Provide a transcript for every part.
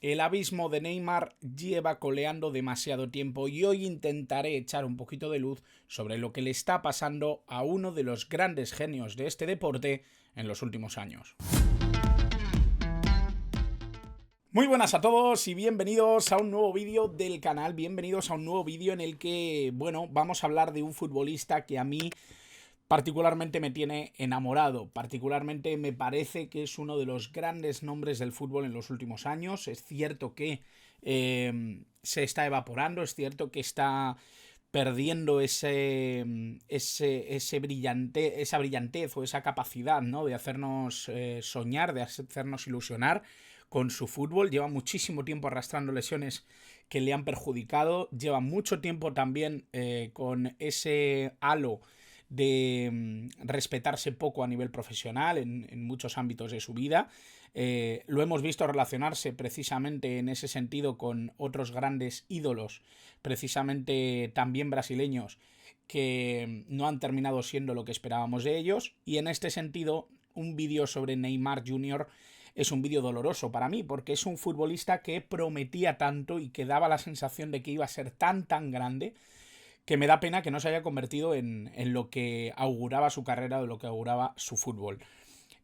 El abismo de Neymar lleva coleando demasiado tiempo y hoy intentaré echar un poquito de luz sobre lo que le está pasando a uno de los grandes genios de este deporte en los últimos años. Muy buenas a todos y bienvenidos a un nuevo vídeo del canal, bienvenidos a un nuevo vídeo en el que, bueno, vamos a hablar de un futbolista que a mí particularmente me tiene enamorado, particularmente me parece que es uno de los grandes nombres del fútbol en los últimos años. Es cierto que se está evaporando, es cierto que está perdiendo esa brillantez o esa capacidad, ¿no?, de hacernos soñar, de hacernos ilusionar con su fútbol. Lleva muchísimo tiempo arrastrando lesiones que le han perjudicado, lleva mucho tiempo también con ese halo de respetarse poco a nivel profesional en muchos ámbitos de su vida. Lo hemos visto relacionarse precisamente en ese sentido con otros grandes ídolos, precisamente también brasileños, que no han terminado siendo lo que esperábamos de ellos. Y en este sentido, un vídeo sobre Neymar Jr. es un vídeo doloroso para mí, porque es un futbolista que prometía tanto y que daba la sensación de que iba a ser tan grande, que me da pena que no se haya convertido en lo que auguraba su carrera o lo que auguraba su fútbol.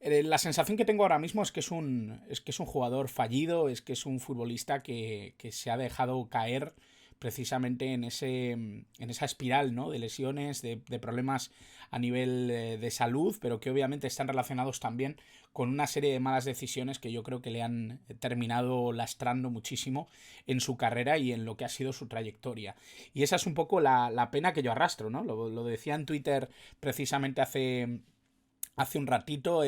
La sensación que tengo ahora mismo es que es un jugador fallido, es que es un futbolista que se ha dejado caer precisamente en esa espiral, ¿no?, de lesiones, de problemas a nivel de salud, pero que obviamente están relacionados también con una serie de malas decisiones que yo creo que le han terminado lastrando muchísimo en su carrera y en lo que ha sido su trayectoria. Y esa es un poco la pena que yo arrastro, ¿no? Lo decía en Twitter precisamente hace un ratito.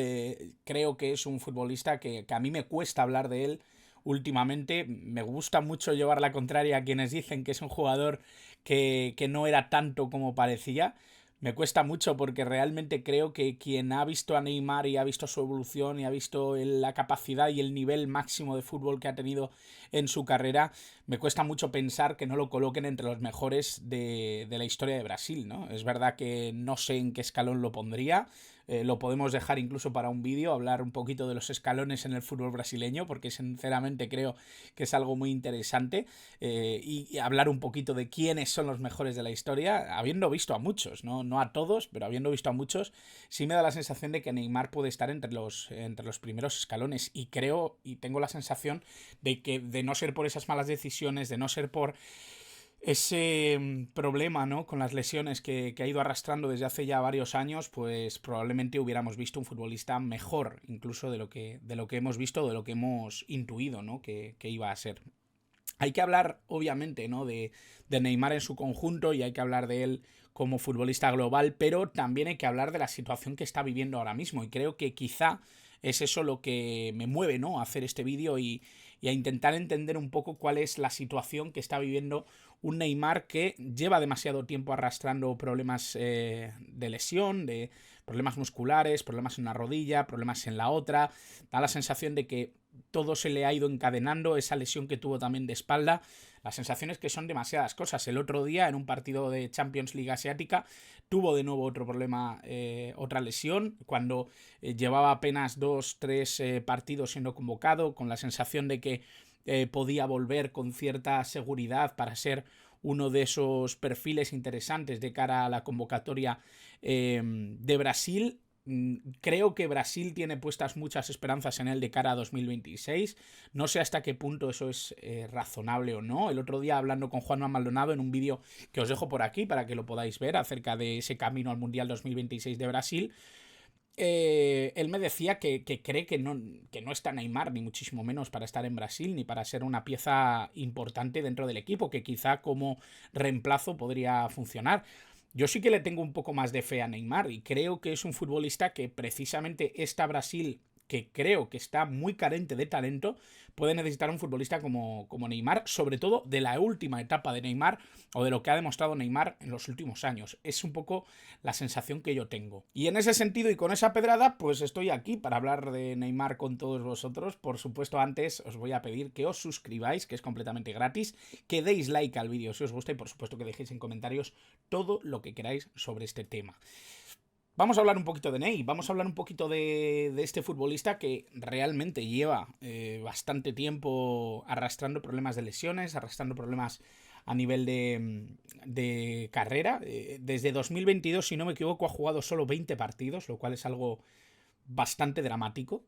Creo que es un futbolista que a mí me cuesta hablar de él últimamente. Me gusta mucho llevar la contraria a quienes dicen que es un jugador que no era tanto como parecía. Me cuesta mucho porque realmente creo que quien ha visto a Neymar y ha visto su evolución y ha visto la capacidad y el nivel máximo de fútbol que ha tenido en su carrera, me cuesta mucho pensar que no lo coloquen entre los mejores de la historia de Brasil, ¿no? Es verdad que no sé en qué escalón lo pondría. Lo podemos dejar incluso para un vídeo, hablar un poquito de los escalones en el fútbol brasileño, porque sinceramente creo que es algo muy interesante, y hablar un poquito de quiénes son los mejores de la historia, habiendo visto a muchos, no a todos, pero habiendo visto a muchos. Sí me da la sensación de que Neymar puede estar entre los primeros escalones, y creo y tengo la sensación de que, de no ser por esas malas decisiones, de no ser por ese problema, ¿no?, con las lesiones que ha ido arrastrando desde hace ya varios años, pues probablemente hubiéramos visto un futbolista mejor incluso de lo que hemos visto, de lo que hemos intuido, ¿no?, que iba a ser. Hay que hablar, obviamente, ¿no?, de Neymar en su conjunto, y hay que hablar de él como futbolista global, pero también hay que hablar de la situación que está viviendo ahora mismo, y creo que quizá es eso lo que me mueve, ¿no?, a hacer este vídeo y a intentar entender un poco cuál es la situación que está viviendo un Neymar que lleva demasiado tiempo arrastrando problemas de lesión, de problemas musculares, problemas en una rodilla, problemas en la otra. Da la sensación de que todo se le ha ido encadenando, esa lesión que tuvo también de espalda. La sensación es que son demasiadas cosas. El otro día, en un partido de Champions League asiática, tuvo de nuevo otro problema, otra lesión, cuando llevaba apenas 2-3 partidos siendo convocado, con la sensación de que podía volver con cierta seguridad para ser uno de esos perfiles interesantes de cara a la convocatoria de Brasil. Creo que Brasil tiene puestas muchas esperanzas en él de cara a 2026. No sé hasta qué punto eso es razonable o no. El otro día, hablando con Juanma Maldonado en un vídeo que os dejo por aquí para que lo podáis ver, acerca de ese camino al Mundial 2026 de Brasil, él me decía que cree que no está Neymar, ni muchísimo menos, para estar en Brasil, ni para ser una pieza importante dentro del equipo, que quizá como reemplazo podría funcionar. Yo sí que le tengo un poco más de fe a Neymar, y creo que es un futbolista que precisamente esta Brasil, que creo que está muy carente de talento, puede necesitar un futbolista como Neymar, sobre todo de la última etapa de Neymar, o de lo que ha demostrado Neymar en los últimos años. Es un poco la sensación que yo tengo. Y en ese sentido y con esa pedrada, pues estoy aquí para hablar de Neymar con todos vosotros. Por supuesto, antes os voy a pedir que os suscribáis, que es completamente gratis, que deis like al vídeo si os gusta, y por supuesto que dejéis en comentarios todo lo que queráis sobre este tema. Vamos a hablar un poquito de Ney, vamos a hablar un poquito de este futbolista que realmente lleva bastante tiempo arrastrando problemas de lesiones, arrastrando problemas a nivel de carrera. Desde 2022, si no me equivoco, ha jugado solo 20 partidos, lo cual es algo bastante dramático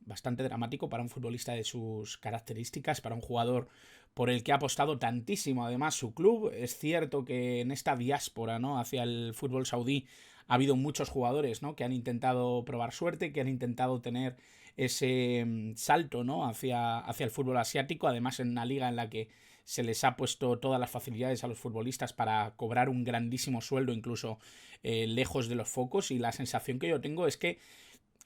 para un futbolista de sus características, para un jugador por el que ha apostado tantísimo además su club. Es cierto que en esta diáspora, ¿no?, hacia el fútbol saudí ha habido muchos jugadores, ¿no?, que han intentado probar suerte, que han intentado tener ese salto, ¿no?, hacia el fútbol asiático, además en una liga en la que se les ha puesto todas las facilidades a los futbolistas para cobrar un grandísimo sueldo, incluso lejos de los focos, y la sensación que yo tengo es que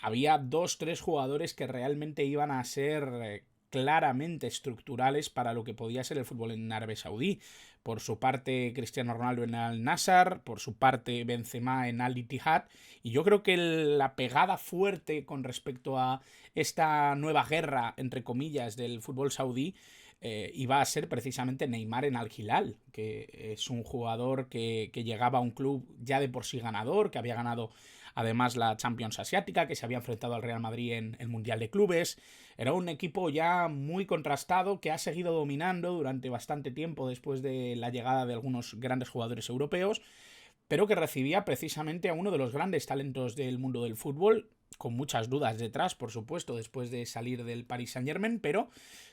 había dos, tres jugadores que realmente iban a ser claramente estructurales para lo que podía ser el fútbol en Arabia Saudí. Por su parte, Cristiano Ronaldo en Al Nassr, por su parte, Benzema en Al Ittihad. Y yo creo que la pegada fuerte con respecto a esta nueva guerra, entre comillas, del fútbol saudí, iba a ser precisamente Neymar en Al Hilal, que es un jugador que llegaba a un club ya de por sí ganador, que había ganado además la Champions Asiática, que se había enfrentado al Real Madrid en el Mundial de Clubes. Era un equipo ya muy contrastado que ha seguido dominando durante bastante tiempo después de la llegada de algunos grandes jugadores europeos, pero que recibía precisamente a uno de los grandes talentos del mundo del fútbol, con muchas dudas detrás, por supuesto, después de salir del Paris Saint-Germain, pero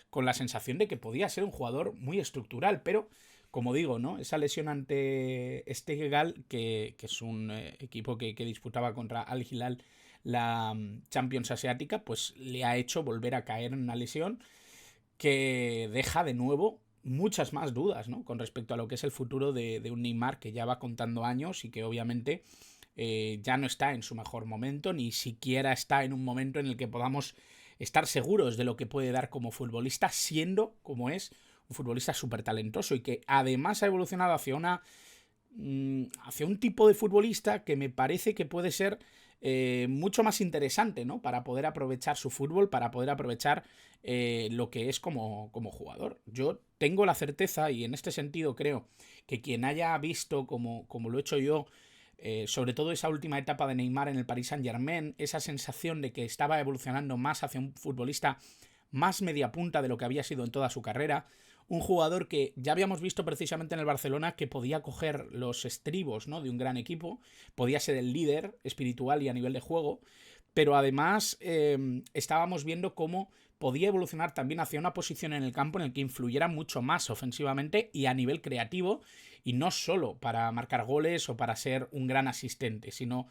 con la sensación de que podía ser un jugador muy estructural, pero como digo, ¿no?, esa lesión ante Esteghlal, que es un equipo que disputaba contra Al Hilal la Champions Asiática, pues le ha hecho volver a caer en una lesión que deja de nuevo muchas más dudas, ¿no?, con respecto a lo que es el futuro de un Neymar que ya va contando años y que obviamente ya no está en su mejor momento, ni siquiera está en un momento en el que podamos estar seguros de lo que puede dar como futbolista, siendo como es un futbolista súper talentoso y que además ha evolucionado hacia un tipo de futbolista que me parece que puede ser mucho más interesante, ¿no?, para poder aprovechar su fútbol, para poder aprovechar lo que es como jugador. Yo tengo la certeza, y en este sentido creo que quien haya visto como lo he hecho yo, sobre todo esa última etapa de Neymar en el Paris Saint-Germain, esa sensación de que estaba evolucionando más hacia un futbolista más media punta de lo que había sido en toda su carrera, un jugador que ya habíamos visto precisamente en el Barcelona que podía coger los estribos, ¿no?, de un gran equipo, podía ser el líder espiritual y a nivel de juego, pero además estábamos viendo cómo podía evolucionar también hacia una posición en el campo en el que influyera mucho más ofensivamente y a nivel creativo, y no solo para marcar goles o para ser un gran asistente, sino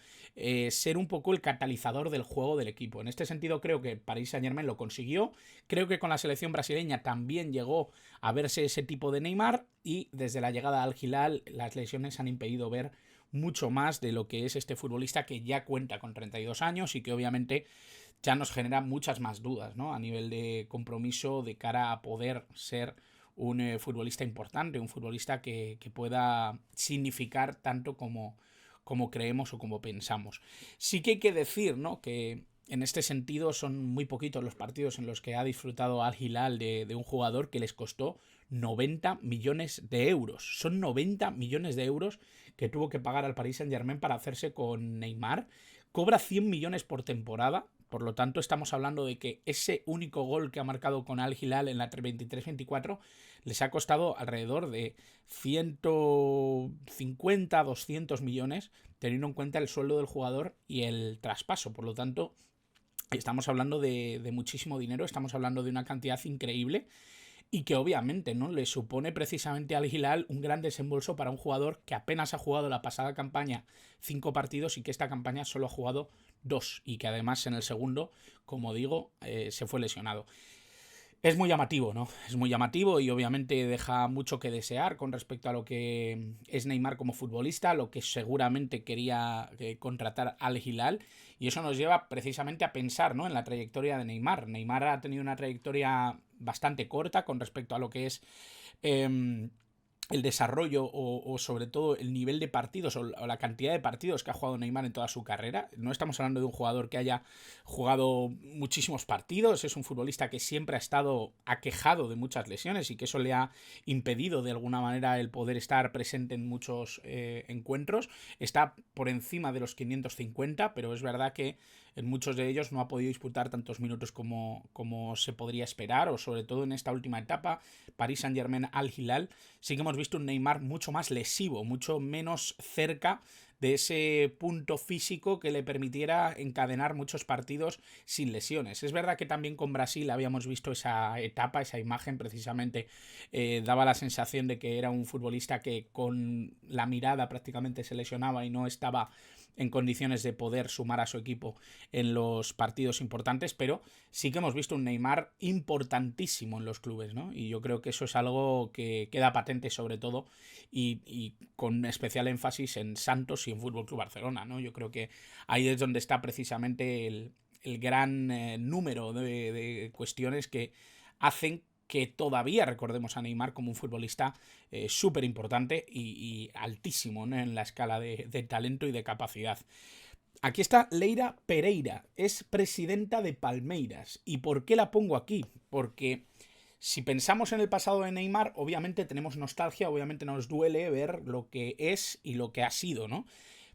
ser un poco el catalizador del juego del equipo. En este sentido creo que Paris Saint-Germain lo consiguió, creo que con la selección brasileña también llegó a verse ese tipo de Neymar, y desde la llegada al Hilal las lesiones han impedido ver mucho más de lo que es este futbolista que ya cuenta con 32 años y que obviamente ya nos genera muchas más dudas, ¿no?, a nivel de compromiso de cara a poder ser un futbolista importante, un futbolista que pueda significar tanto como creemos o como pensamos. Sí que hay que decir, ¿no?, que en este sentido son muy poquitos los partidos en los que ha disfrutado Al Hilal de un jugador que les costó 90 millones de euros. Son 90 millones de euros que tuvo que pagar al Paris Saint-Germain para hacerse con Neymar. Cobra 100 millones por temporada. Por lo tanto, estamos hablando de que ese único gol que ha marcado con Al Hilal en la 23-24 les ha costado alrededor de 150, 200 millones, teniendo en cuenta el sueldo del jugador y el traspaso. Por lo tanto, estamos hablando de muchísimo dinero, estamos hablando de una cantidad increíble, y que obviamente, ¿no?, le supone precisamente al Hilal un gran desembolso para un jugador que apenas ha jugado la pasada campaña 5 partidos y que esta campaña solo ha jugado 2, y que además en el segundo, como digo, se fue lesionado. Es muy llamativo, ¿no? Es muy llamativo y obviamente deja mucho que desear con respecto a lo que es Neymar como futbolista, lo que seguramente quería contratar al Hilal, y eso nos lleva precisamente a pensar, ¿no?, en la trayectoria de Neymar. Neymar ha tenido una trayectoria bastante corta con respecto a lo que es el desarrollo o sobre todo el nivel de partidos o la cantidad de partidos que ha jugado Neymar en toda su carrera. No estamos hablando de un jugador que haya jugado muchísimos partidos, es un futbolista que siempre ha estado aquejado de muchas lesiones y que eso le ha impedido de alguna manera el poder estar presente en muchos encuentros. Está por encima de los 550, pero es verdad que en muchos de ellos no ha podido disputar tantos minutos como se podría esperar, o sobre todo en esta última etapa, Paris Saint-Germain al Hilal, sí que hemos visto un Neymar mucho más lesivo, mucho menos cerca de ese punto físico que le permitiera encadenar muchos partidos sin lesiones. Es verdad que también con Brasil habíamos visto esa etapa, esa imagen precisamente, daba la sensación de que era un futbolista que con la mirada prácticamente se lesionaba y no estaba en condiciones de poder sumar a su equipo en los partidos importantes, pero sí que hemos visto un Neymar importantísimo en los clubes, ¿no? Y yo creo que eso es algo que queda patente sobre todo y con especial énfasis en Santos y en Fútbol Club Barcelona, ¿no? Yo creo que ahí es donde está precisamente el gran número de cuestiones que hacen que todavía recordemos a Neymar como un futbolista súper importante y altísimo, ¿no? En la escala de talento y de capacidad. Aquí está Leila Pereira, es presidenta de Palmeiras. ¿Y por qué la pongo aquí? Porque si pensamos en el pasado de Neymar, obviamente tenemos nostalgia, obviamente nos duele ver lo que es y lo que ha sido, ¿no?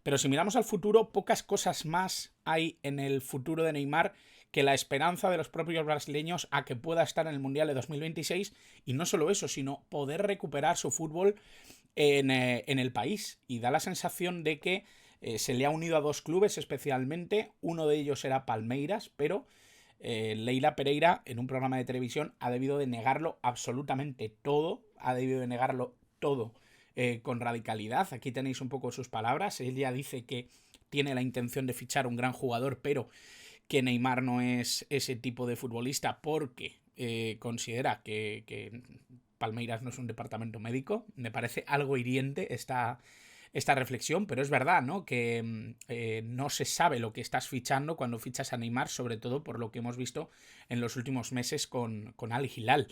Pero si miramos al futuro, pocas cosas más hay en el futuro de Neymar que la esperanza de los propios brasileños a que pueda estar en el Mundial de 2026, y no solo eso, sino poder recuperar su fútbol en el país. Y da la sensación de que se le ha unido a dos clubes especialmente, uno de ellos era Palmeiras, pero Leila Pereira en un programa de televisión ha debido de negarlo absolutamente todo, ha debido de negarlo todo con radicalidad. Aquí tenéis un poco sus palabras. Ella dice que tiene la intención de fichar un gran jugador, pero que Neymar no es ese tipo de futbolista porque considera que Palmeiras no es un departamento médico. Me parece algo hiriente esta reflexión, pero es verdad, ¿no? Que no se sabe lo que estás fichando cuando fichas a Neymar, sobre todo por lo que hemos visto en los últimos meses con Al Hilal.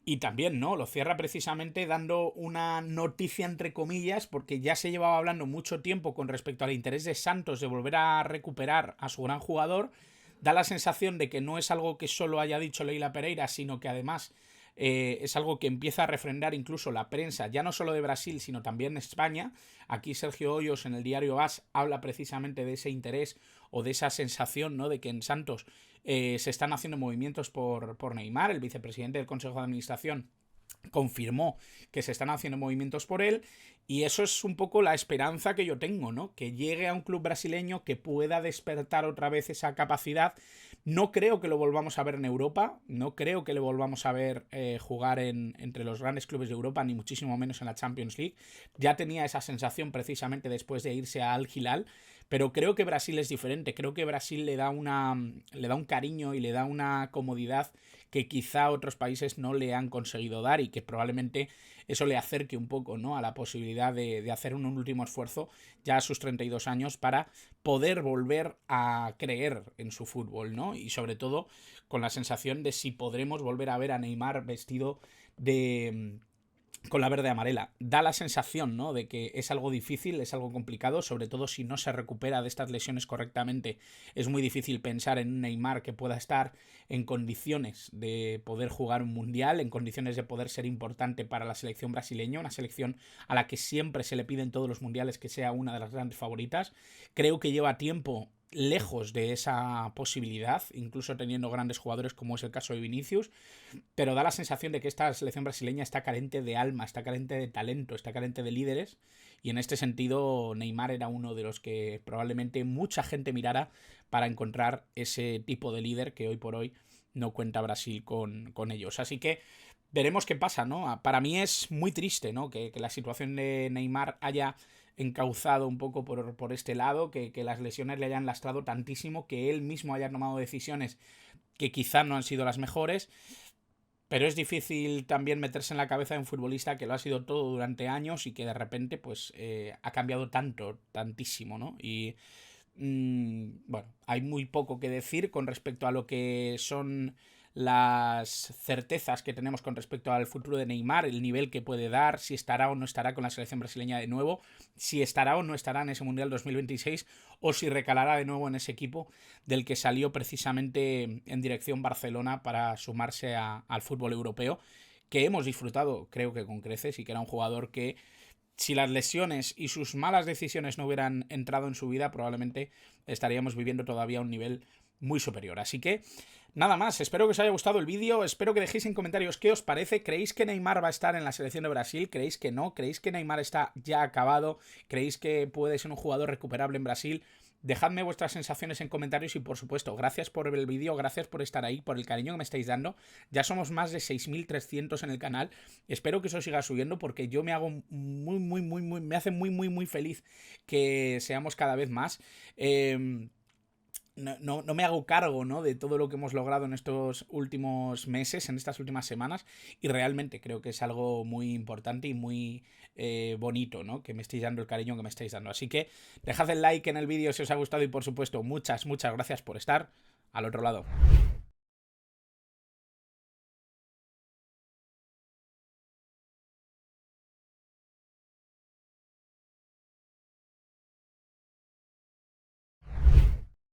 Y también, ¿no? Lo cierra precisamente dando una noticia entre comillas, porque ya se llevaba hablando mucho tiempo con respecto al interés de Santos de volver a recuperar a su gran jugador. Da la sensación de que no es algo que solo haya dicho Leila Pereira, sino que además es algo que empieza a refrendar incluso la prensa, ya no solo de Brasil, sino también de España. Aquí Sergio Hoyos en el diario AS habla precisamente de ese interés o de esa sensación, ¿no? De que en Santos se están haciendo movimientos por Neymar. El vicepresidente del Consejo de Administración confirmó que se están haciendo movimientos por él, y eso es un poco la esperanza que yo tengo, ¿no? Que llegue a un club brasileño que pueda despertar otra vez esa capacidad. No creo que lo volvamos a ver en Europa, no creo que le volvamos a ver jugar entre los grandes clubes de Europa, ni muchísimo menos en la Champions League. Ya tenía esa sensación precisamente después de irse a Al Hilal, pero creo que Brasil es diferente. Creo que Brasil le da un cariño y le da una comodidad que quizá otros países no le han conseguido dar, y que probablemente eso le acerque un poco, ¿no? A la posibilidad de hacer un último esfuerzo ya a sus 32 años para poder volver a creer en su fútbol, ¿no? Y sobre todo con la sensación de si podremos volver a ver a Neymar vestido con la verde amarela. Da la sensación, ¿no? De que es algo difícil, es algo complicado, sobre todo si no se recupera de estas lesiones correctamente. Es muy difícil pensar en un Neymar que pueda estar en condiciones de poder jugar un mundial, en condiciones de poder ser importante para la selección brasileña, una selección a la que siempre se le pide en todos los mundiales que sea una de las grandes favoritas. Creo que lleva tiempo lejos de esa posibilidad, incluso teniendo grandes jugadores como es el caso de Vinicius, pero da la sensación de que esta selección brasileña está carente de alma, está carente de talento, está carente de líderes, y en este sentido Neymar era uno de los que probablemente mucha gente mirara para encontrar ese tipo de líder que hoy por hoy no cuenta Brasil con ellos. Así que veremos qué pasa, ¿no? Para mí es muy triste, ¿no? Que la situación de Neymar haya encauzado un poco por este lado, que las lesiones le hayan lastrado tantísimo, que él mismo haya tomado decisiones que quizá no han sido las mejores. Pero es difícil también meterse en la cabeza de un futbolista que lo ha sido todo durante años y que de repente pues ha cambiado tantísimo, ¿no? Y bueno, hay muy poco que decir con respecto a lo que son las certezas que tenemos con respecto al futuro de Neymar, el nivel que puede dar, si estará o no estará con la selección brasileña de nuevo, si estará o no estará en ese Mundial 2026 o si recalará de nuevo en ese equipo del que salió precisamente en dirección Barcelona para sumarse al fútbol europeo, que hemos disfrutado creo que con creces y que era un jugador que si las lesiones y sus malas decisiones no hubieran entrado en su vida, probablemente estaríamos viviendo todavía a un nivel muy superior. Así que nada más, espero que os haya gustado el vídeo, espero que dejéis en comentarios qué os parece. ¿Creéis que Neymar va a estar en la selección de Brasil? ¿Creéis que no? ¿Creéis que Neymar está ya acabado? ¿Creéis que puede ser un jugador recuperable en Brasil? Dejadme vuestras sensaciones en comentarios y por supuesto, gracias por ver el vídeo, gracias por estar ahí, por el cariño que me estáis dando. Ya somos más de 6.300 en el canal. Espero que eso siga subiendo porque yo me hago me hace muy feliz que seamos cada vez más. No me hago cargo, ¿no?, de todo lo que hemos logrado en estos últimos meses, en estas últimas semanas, y realmente creo que es algo muy importante y muy bonito, ¿no?, que me estéis dando el cariño que me estáis dando. Así que dejad el like en el vídeo si os ha gustado y por supuesto muchas gracias por estar al otro lado.